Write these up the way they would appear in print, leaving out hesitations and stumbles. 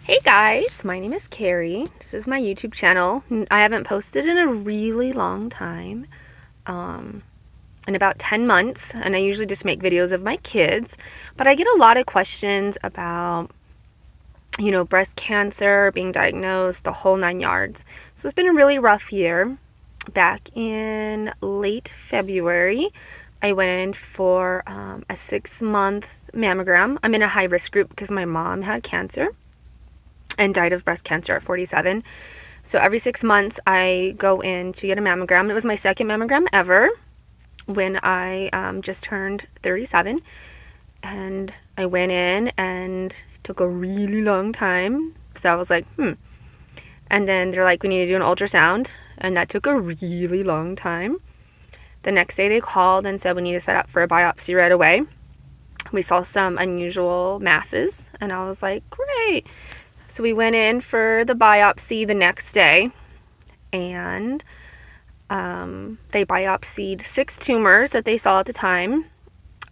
Hey guys, my name is Carrie. This is my YouTube channel. I haven't posted in a really long time, in about 10 months, and I usually just make videos of my kids, but I get a lot of questions about, breast cancer, being diagnosed, the whole 9 yards. So it's been a really rough year. Back in late February, I went in for a 6-month mammogram. I'm in a high risk group because my mom had cancer and died of breast cancer at 47. So every 6 months I go in to get a mammogram. It was my second mammogram ever when I just turned 37. And I went in and it took a really long time. So I was like, And then they're like, we need to do an ultrasound. And that took a really long time. The next day they called and said we need to set up for a biopsy right away. We saw some unusual masses. And I was like, great. So we went in for the biopsy the next day, and they biopsied 6 tumors that they saw at the time,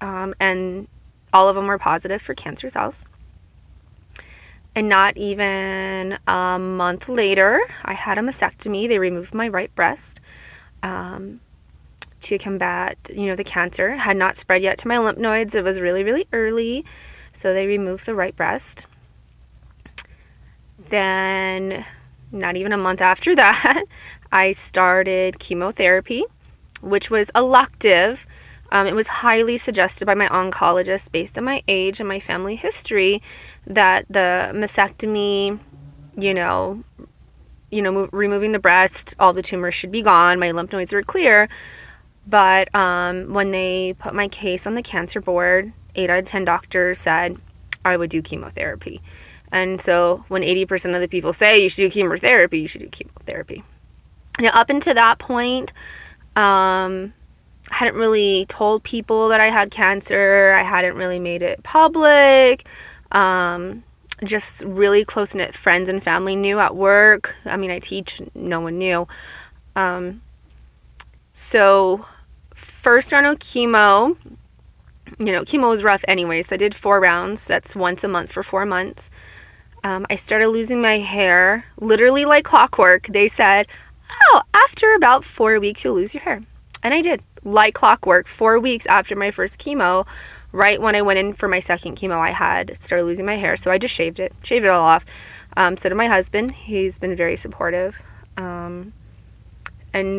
and all of them were positive for cancer cells. And not even a month later, I had a mastectomy. They removed my right breast to combat, the cancer. It had not spread yet to my lymph nodes. It was really, really early, so they removed the right breast. Then, not even a month after that, I started chemotherapy, which was elective. It was highly suggested by my oncologist based on my age and my family history that the mastectomy, removing the breast, all the tumors should be gone. My lymph nodes were clear. But when they put my case on the cancer board, 8 out of 10 doctors said I would do chemotherapy. And so when 80% of the people say you should do chemotherapy, you should do chemotherapy. Now, up until that point, I hadn't really told people that I had cancer. I hadn't really made it public. Just really close-knit friends and family knew at work. I mean, I teach, no one knew. So first round of chemo, chemo was rough anyway. So I did 4 rounds. That's once a month for 4 months. I started losing my hair, literally like clockwork. They said, after about 4 weeks, you'll lose your hair. And I did, like clockwork. 4 weeks after my first chemo, right when I went in for my second chemo, I had started losing my hair. So I just shaved it all off. So did my husband. He's been very supportive. And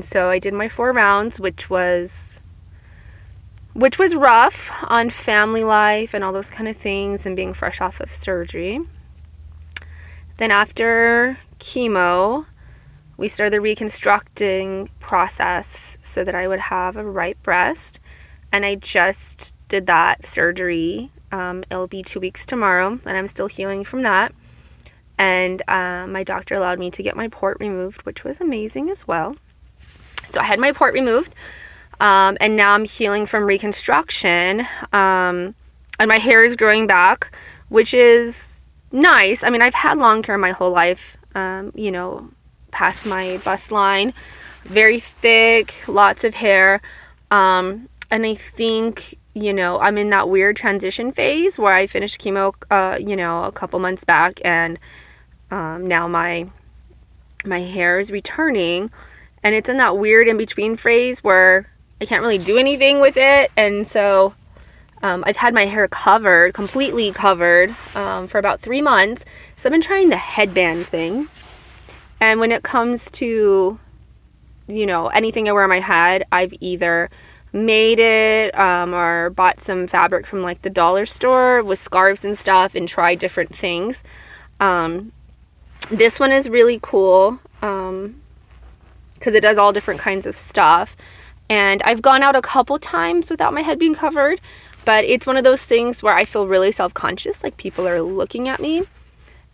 so I did my 4 rounds, which was rough on family life and all those kind of things and being fresh off of surgery. Then after chemo, we started the reconstructing process so that I would have a right breast. And I just did that surgery. It'll be 2 weeks tomorrow, and I'm still healing from that. And my doctor allowed me to get my port removed, which was amazing as well. So I had my port removed, and now I'm healing from reconstruction. And my hair is growing back, which is nice. I mean, I've had long hair my whole life, past my bust line, very thick, lots of hair. And I think, I'm in that weird transition phase where I finished chemo, a couple months back, and now my hair is returning, and it's in that weird in-between phase where I can't really do anything with it. And so I've had my hair completely covered, for about 3 months. So I've been trying the headband thing. And when it comes to, anything I wear on my head, I've either made it, or bought some fabric from like the dollar store with scarves and stuff and tried different things. This one is really cool, because it does all different kinds of stuff. And I've gone out a couple times without my head being covered. But it's one of those things where I feel really self-conscious, like people are looking at me.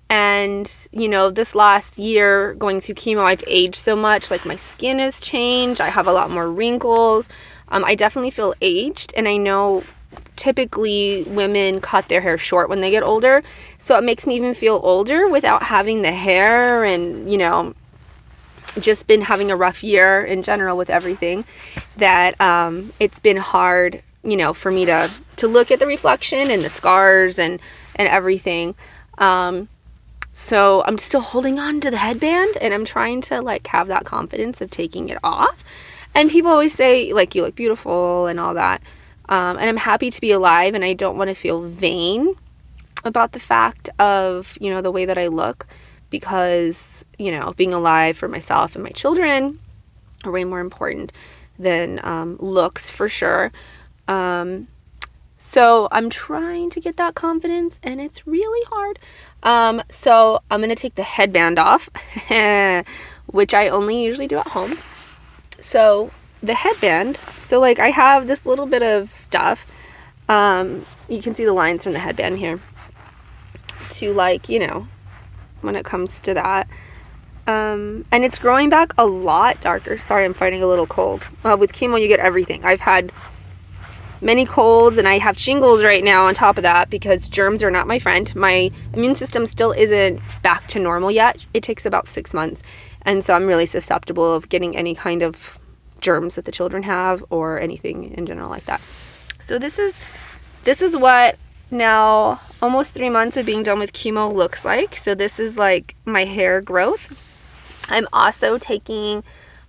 And, this last year going through chemo, I've aged so much, like my skin has changed. I have a lot more wrinkles. I definitely feel aged. And I know typically women cut their hair short when they get older. So it makes me even feel older without having the hair and, just been having a rough year in general with everything, that it's been hard, for me to look at the reflection and the scars and everything. So I'm still holding on to the headband, and I'm trying to like have that confidence of taking it off. And people always say like, you look beautiful and all that. And I'm happy to be alive, and I don't want to feel vain about the fact of, you know, the way that I look, because, you know, being alive for myself and my children are way more important than looks, for sure. So I'm trying to get that confidence, and it's really hard. So I'm going to take the headband off, which I only usually do at home. So the headband, so like I have this little bit of stuff. You can see the lines from the headband here to, like, you know, when it comes to that. And it's growing back a lot darker. Sorry, I'm fighting a little cold. With chemo, you get everything. I've had many colds, and I have shingles right now on top of that, because germs are not my friend. My immune system still isn't back to normal yet. It takes about 6 months. And so I'm really susceptible of getting any kind of germs that the children have, or anything in general like that. So this is what now almost 3 months of being done with chemo looks like. So this is like my hair growth. I'm also taking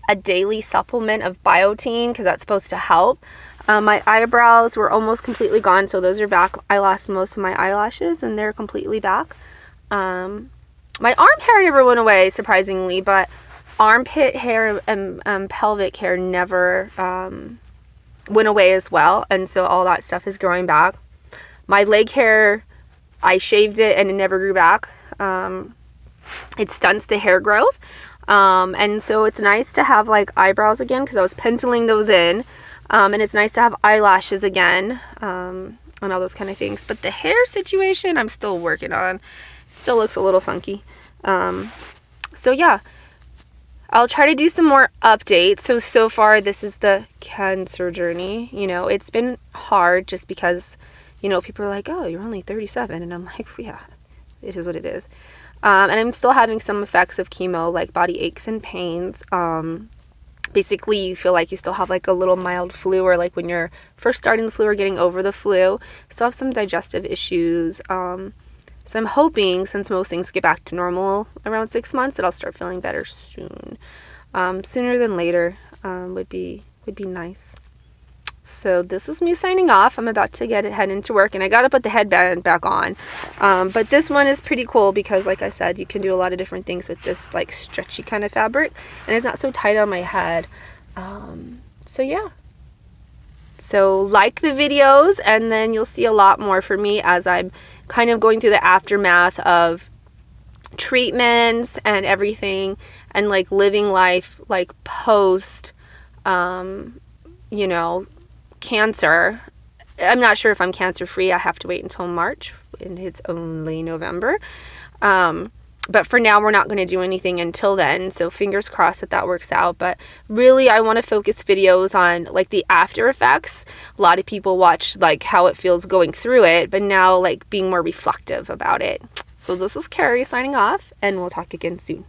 a daily supplement of biotin, because that's supposed to help. My eyebrows were almost completely gone, so those are back. I lost most of my eyelashes, and they're completely back. My arm hair never went away, surprisingly, but armpit hair and pelvic hair never went away as well, and so all that stuff is growing back. My leg hair, I shaved it, and it never grew back. It stunts the hair growth, and so it's nice to have like eyebrows again, because I was penciling those in. And it's nice to have eyelashes again, and all those kind of things. But the hair situation, I'm still working on. It still looks a little funky. So yeah, I'll try to do some more updates. So far, this is the cancer journey. You know, it's been hard just because, you know, people are like, oh, you're only 37. And I'm like, yeah, it is what it is. And I'm still having some effects of chemo, like body aches and pains. Basically, you feel like you still have like a little mild flu, or like when you're first starting the flu or getting over the flu. Still have some digestive issues. So I'm hoping, since most things get back to normal around 6 months, that I'll start feeling better soon. Sooner than later would be nice. So this is me signing off. I'm about to head into work, and I got to put the headband back on. But this one is pretty cool because, like I said, you can do a lot of different things with this like stretchy kind of fabric, and it's not so tight on my head. So yeah. So like the videos, and then you'll see a lot more from me as I'm kind of going through the aftermath of treatments and everything, and like living life like post, you know, cancer. I'm not sure if I'm cancer free. I have to wait until March, and it's only November. But for now, we're not going to do anything until then. So fingers crossed that works out. But really, I want to focus videos on like the after effects. A lot of people watch like how it feels going through it, but now like being more reflective about it. So this is Carrie signing off, and we'll talk again soon.